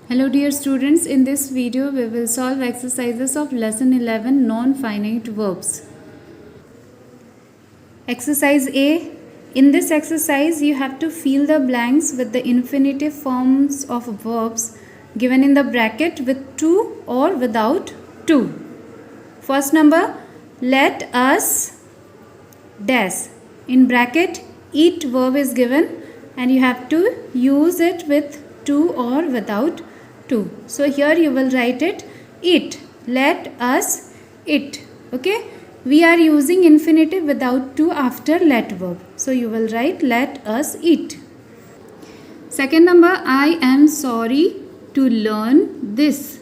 Hello dear students, in this video we will solve exercises of lesson 11 non-finite verbs. Exercise A. In this exercise you have to fill the blanks with the infinitive forms of verbs given in the bracket with to or without to. First number, let us dash. In bracket eat verb is given and you have to use it with to or without to. So here you will write it eat. Let us eat. Okay. We are using infinitive without to after let verb. So you will write let us eat. Second number, I am sorry to learn this.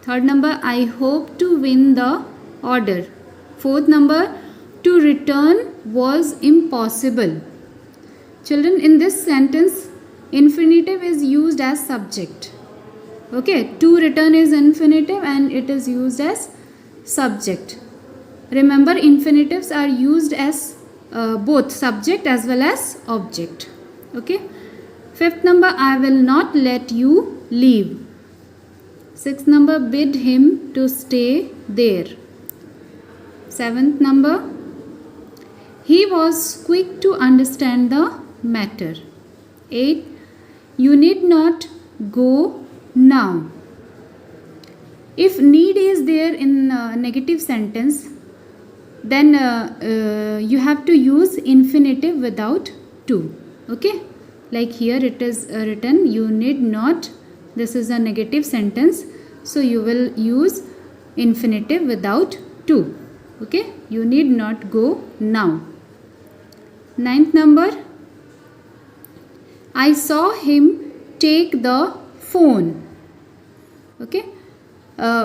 Third number, I hope to win the order. Fourth number, to return was impossible. Children, in this sentence, infinitive is used as subject. Okay, to return is infinitive and it is used as subject. Remember, infinitives are used as both subject as well as object. Okay. Fifth number, I will not let you leave. Sixth number, bid him to stay there. Seventh number, he was quick to understand the matter. 8. You need not go now. If need is there in negative sentence, then you have to use infinitive without to. Okay, like here it is written you need not. This is a negative sentence, so you will use infinitive without to. Okay, you need not go now. Ninth number, I saw him take the phone. Okay,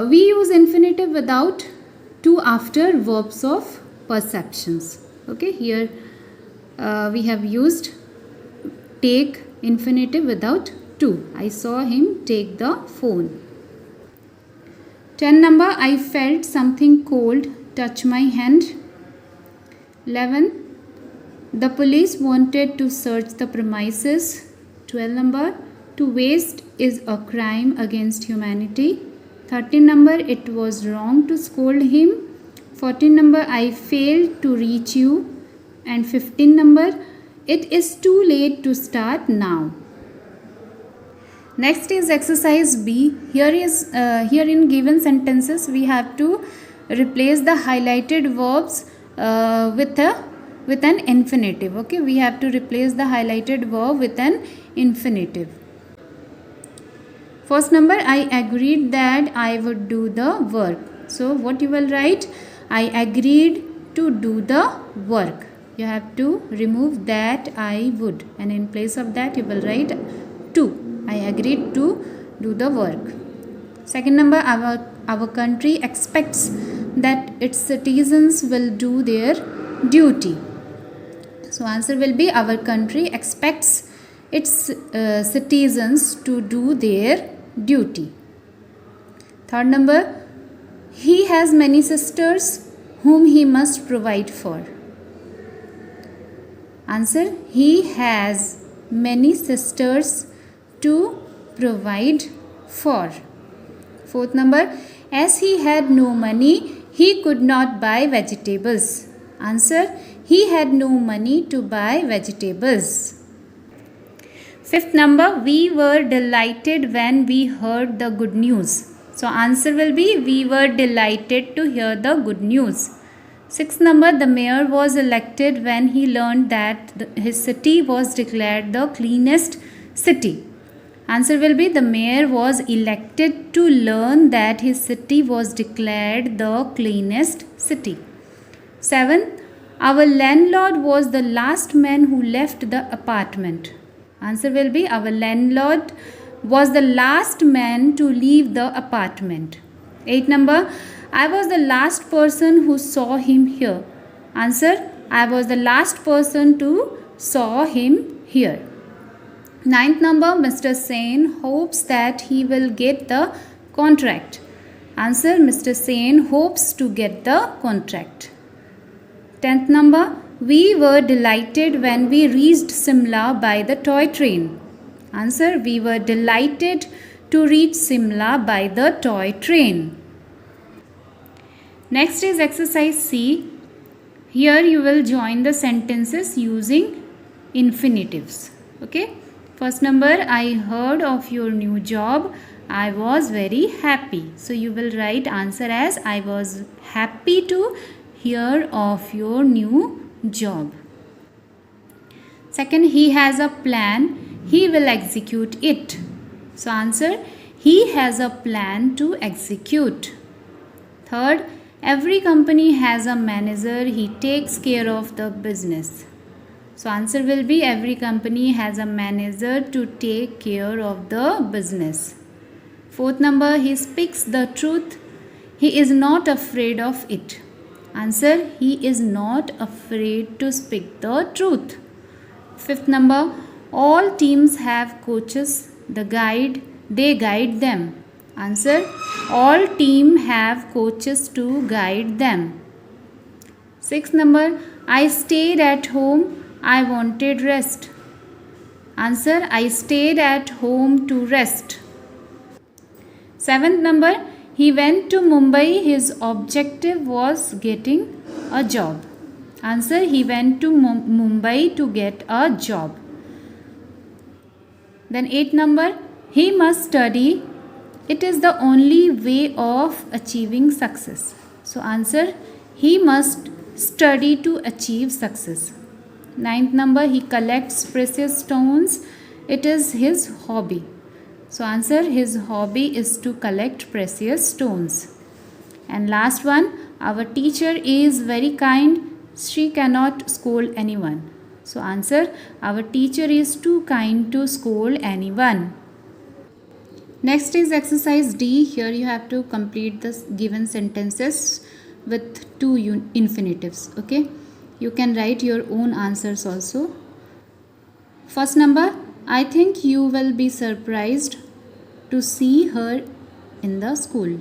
we use infinitive without to after verbs of perceptions. Okay, here we have used take infinitive without to. I saw him take the phone. 10 number, I felt something cold touch my hand. 11. The police wanted to search the premises. 12 number, to waste is a crime against humanity. 13 number, it was wrong to scold him. 14 number, I failed to reach you. And 15 number, it is too late to start now. Next is exercise B. Here in given sentences we have to replace the highlighted verbs with an infinitive. Okay, we have to replace the highlighted verb with an infinitive. First number, I agreed that I would do the work. So what you will write? I agreed to do the work. You have to remove that I would, and in place of that you will write to. I agreed to do the work. Second number, our country expects that its citizens will do their duty. So answer will be our country expects its citizens to do their duty. Third number, he has many sisters whom he must provide for. Answer, he has many sisters to provide for. Fourth number, as he had no money, he could not buy vegetables. Answer, he had no money to buy vegetables. Fifth number, we were delighted when we heard the good news. So answer will be we were delighted to hear the good news. Sixth number, the mayor was elected when he learned that his city was declared the cleanest city. Answer will be the mayor was elected to learn that his city was declared the cleanest city. 7. Our landlord was the last man who left the apartment. Answer will be our landlord was the last man to leave the apartment. 8 number, I was the last person who saw him here. Answer, I was the last person to saw him here. 9th number, Mr. Sen hopes that he will get the contract. Answer, Mr. Sen hopes to get the contract. 10th number, we were delighted when we reached Simla by the toy train. Answer, we were delighted to reach Simla by the toy train. Next is exercise C. Here you will join the sentences using infinitives. Okay. First number, I heard of your new job. I was very happy. So you will write answer as I was happy to hear of your new job. Second, he has a plan. He will execute it. So answer, he has a plan to execute. Third, every company has a manager. He takes care of the business. So answer will be every company has a manager to take care of the business. Fourth number, he speaks the truth. He is not afraid of it. Answer, he is not afraid to speak the truth. Fifth number, all teams have coaches. They guide them. Answer, all team have coaches to guide them. Sixth number, I stayed at home. I wanted rest. Answer, I stayed at home to rest. Seventh number, he went to Mumbai. His objective was getting a job. Answer, he went to Mumbai to get a job. Then eighth number, he must study. It is the only way of achieving success. So answer, he must study to achieve success. Ninth number, he collects precious stones. It is his hobby. So answer, his hobby is to collect precious stones. And last one, our teacher is very kind. She cannot scold anyone. So answer, our teacher is too kind to scold anyone. Next is exercise D. Here you have to complete the given sentences with two infinitives. Okay. You can write your own answers also. First number, I think you will be surprised to see her in the school.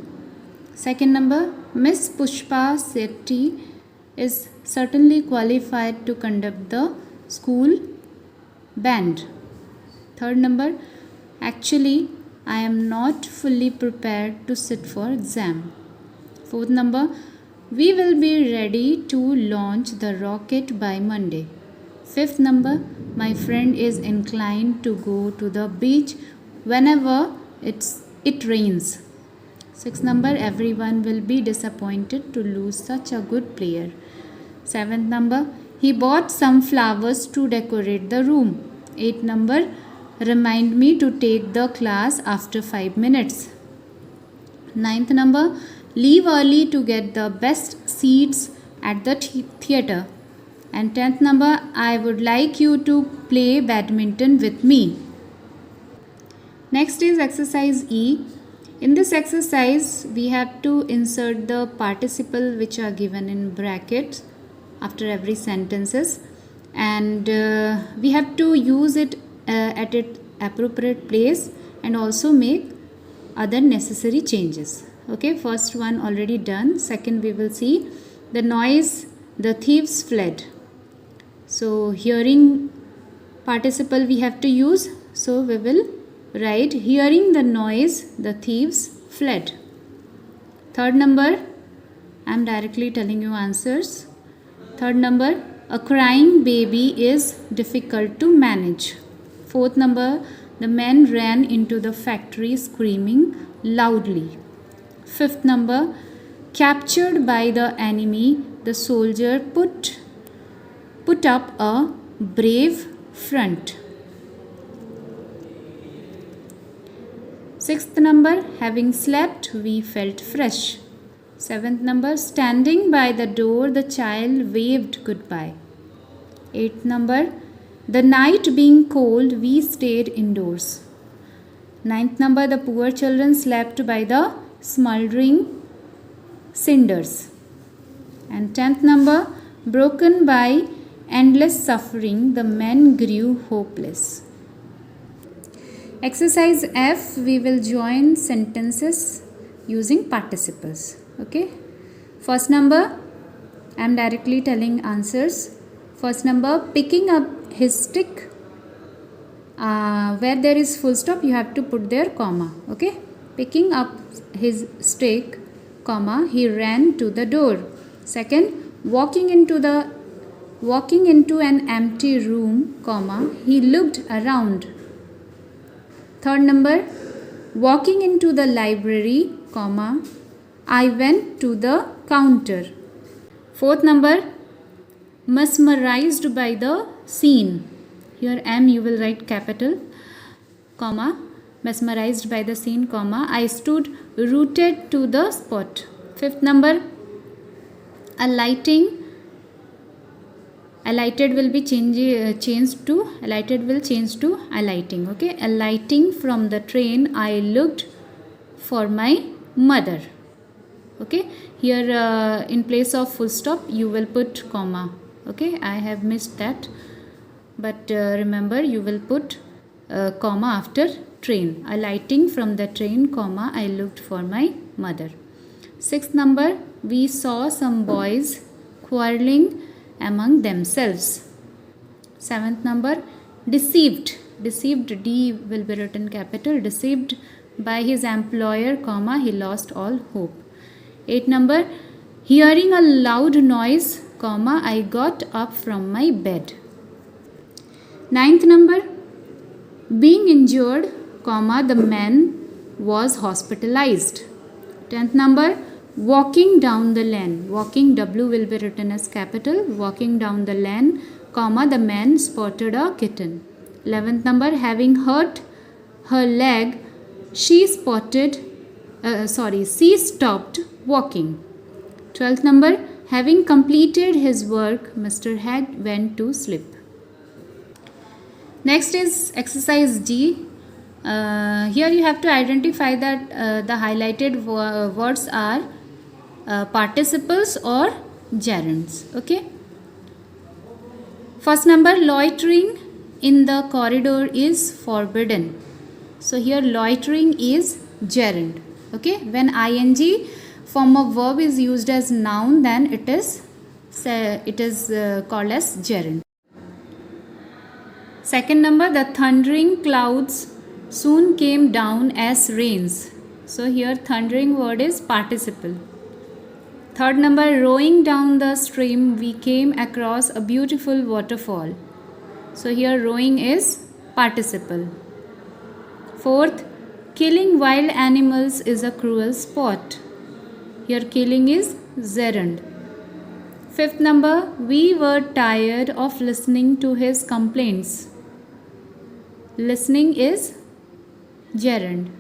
Second number, Miss Pushpa Sethi is certainly qualified to conduct the school band. Third number, actually I am not fully prepared to sit for exam. Fourth number, we will be ready to launch the rocket by Monday. Fifth number, my friend is inclined to go to the beach whenever it rains. Sixth number, everyone will be disappointed to lose such a good player. Seventh number, he bought some flowers to decorate the room. Eighth number, remind me to take the class after 5 minutes. Ninth number, leave early to get the best seats at the theatre. And 10th number, I would like you to play badminton with me. Next is exercise E. In this exercise, we have to insert the participle which are given in brackets after every sentences, and we have to use it at its appropriate place and also make other necessary changes. Okay, first one already done. Second, we will see the noise, the thieves fled. So hearing participle we have to use. So we will write hearing the noise, the thieves fled. Third number, I am directly telling you answers. Third number, a crying baby is difficult to manage. Fourth number, the men ran into the factory screaming loudly. Fifth number, captured by the enemy, the soldier put up a brave front. Sixth number, having slept, we felt fresh. Seventh number, standing by the door, the child waved goodbye. Eighth number, the night being cold, we stayed indoors. Ninth number, the poor children slept by the smoldering cinders. And 10th number, broken by endless suffering, the men grew hopeless. Exercise F, we will join sentences using participles. Okay. First number, I am directly telling answers. First number, picking up his stick Where there is full stop, you have to put there comma. Okay. Picking up his stick, comma, he ran to the door. Second, walking into an empty room, comma, he looked around. Third number, walking into the library, comma, I went to the counter. Fourth number, mesmerized by the scene. Here M you will write capital, comma, mesmerized by the scene, comma, I stood rooted to the spot. Fifth number, alighted will be changed to alighting. Okay, alighting from the train, I looked for my mother. Okay, here in place of full stop you will put comma. Okay, I have missed that, but remember you will put comma after train. Alighting from the train, comma, I looked for my mother. Sixth number, we saw some boys quarreling among themselves. Seventh number, deceived D will be written capital, deceived by his employer, comma, he lost all hope. Eighth number, hearing a loud noise, comma, I got up from my bed. Ninth number, being injured, comma, the man was hospitalized. Tenth number, walking down the lane, walking W will be written as capital, walking down the lane, comma, the man spotted a kitten. 11th number, having hurt her leg, she stopped walking. 12th number, having completed his work, Mr. Head went to sleep. Next is exercise D. Here you have to identify that the highlighted words are participles or gerunds. Okay. First number, loitering in the corridor is forbidden. So here loitering is gerund. Okay. When ing form of verb is used as noun, then it is called as gerund. Second number, the thundering clouds soon came down as rains. So here thundering word is participle. Third number, rowing down the stream, we came across a beautiful waterfall. So here rowing is participle. Fourth, killing wild animals is a cruel sport. Here killing is gerund. Fifth number, we were tired of listening to his complaints. Listening is gerund.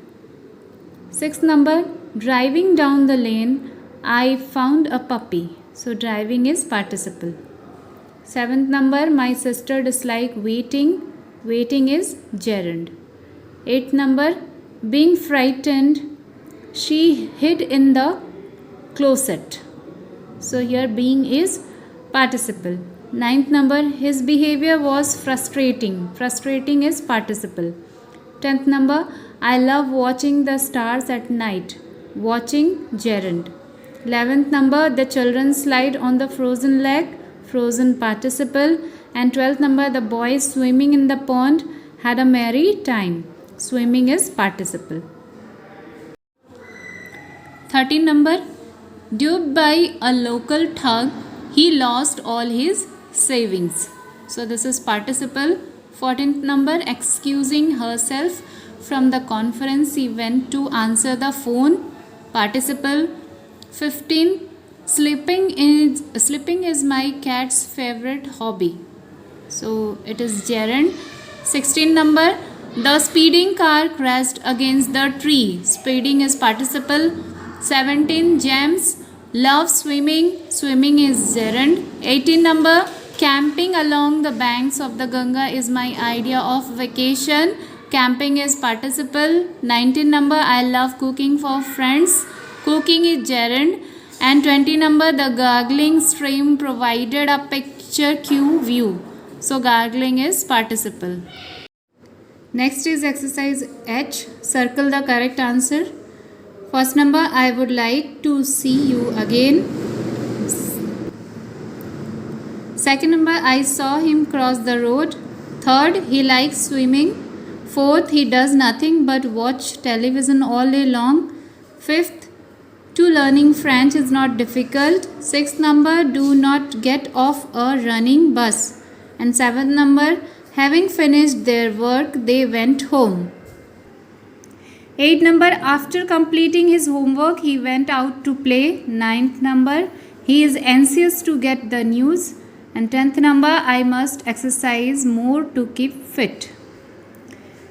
Sixth number, driving down the lane, I found a puppy. So driving is participle. Seventh number, my sister disliked waiting. Waiting is gerund. Eighth number, being frightened, she hid in the closet. So here being is participle. Ninth number, his behavior was frustrating. Frustrating is participle. 10th number, I love watching the stars at night. Watching gerund. 11th number, the children slide on the frozen lake. Frozen participle. And 12th number, the boys swimming in the pond had a merry time. Swimming is participle. 13th number, duped by a local thug, he lost all his savings. So this is participle. 14th number, excusing herself from the conference, he went to answer the phone. Participle. 15, sleeping is my cat's favorite hobby. So it is gerund. 16 number, the speeding car crashed against the tree. Speeding is participle. 17, James loves swimming. Swimming is gerund. 18 number, camping along the banks of the Ganga is my idea of vacation. Camping is participle. 19 number, I love cooking for friends. Cooking is gerund. And 20 number, the gargling stream provided a picturesque view. So gargling is participle. Next is exercise H. Circle the correct answer. First number, I would like to see you again. Second number, I saw him cross the road. Third, he likes swimming. Fourth, he does nothing but watch television all day long. Fifth, to learning French is not difficult. Sixth number, do not get off a running bus. And seventh number, having finished their work, they went home. 8 number, after completing his homework, he went out to play. 9th number, he is anxious to get the news. And 10th number, I must exercise more to keep fit.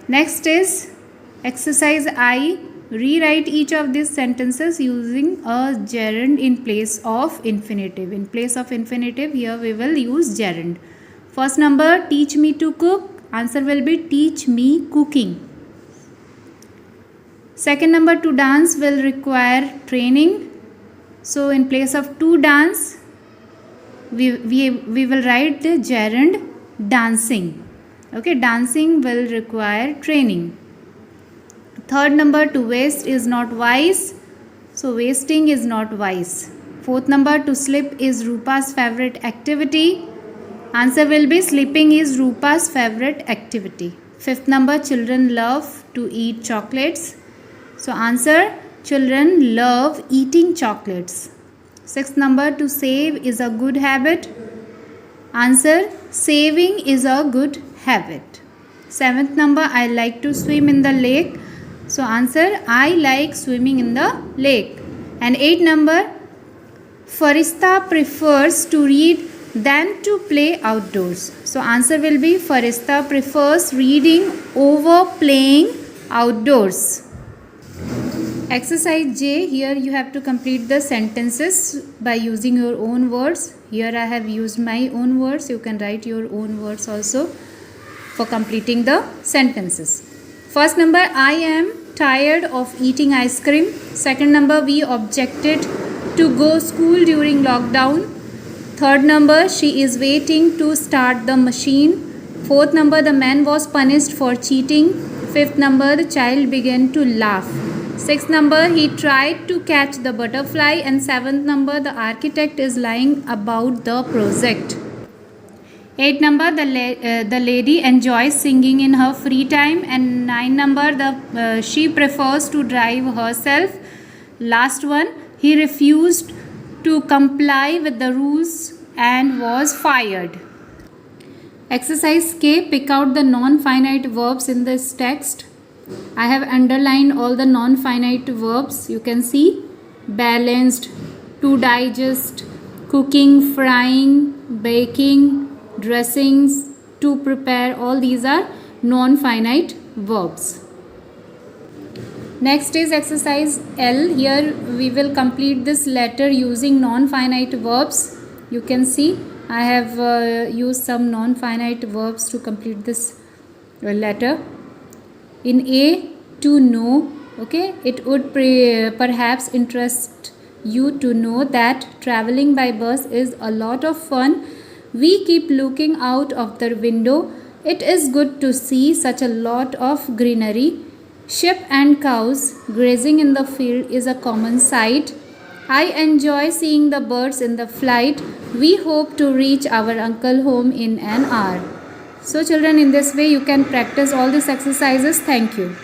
Next is exercise I. Rewrite each of these sentences using a gerund in place of infinitive. In place of infinitive, here we will use gerund. First number, teach me to cook. Answer will be teach me cooking. Second number, to dance will require training. So in place of to dance, we will write the gerund dancing. Okay, dancing will require training. Third number, to waste is not wise. So wasting is not wise. Fourth number, to sleep is Rupa's favorite activity. Answer will be sleeping is Rupa's favorite activity. Fifth number, children love to eat chocolates. So answer, children love eating chocolates. Sixth number, to save is a good habit. Answer, saving is a good habit. Seventh number, I like to swim in the lake. So answer, I like swimming in the lake. And 8 number, Farista prefers to read than to play outdoors. So answer will be Farista prefers reading over playing outdoors. Exercise J, here you have to complete the sentences by using your own words. Here I have used my own words. You can write your own words also for completing the sentences. First number, I am tired of eating ice cream. Second number, we objected to go school during lockdown. Third number, she is waiting to start the machine. Fourth number, the man was punished for cheating. Fifth number, the child began to laugh. Sixth number, he tried to catch the butterfly. And seventh number, the architect is lying about the project. 8 number, the lady enjoys singing in her free time. And 9 number, she prefers to drive herself. Last one, he refused to comply with the rules and was fired. Exercise K, pick out the non-finite verbs in this text. I have underlined all the non-finite verbs. You can see balanced, to digest, cooking, frying, baking, dressings, to prepare. All these are non-finite verbs. Next is exercise L. Here we will complete this letter using non-finite verbs. You can see I have used some non-finite verbs to complete this letter. In A, to know. Okay, it would perhaps interest you to know that traveling by bus is a lot of fun. We keep looking out of the window. It is good to see such a lot of greenery. Sheep and cows grazing in the field is a common sight. I enjoy seeing the birds in the flight. We hope to reach our uncle home in an hour. So children, in this way you can practice all these exercises. Thank you.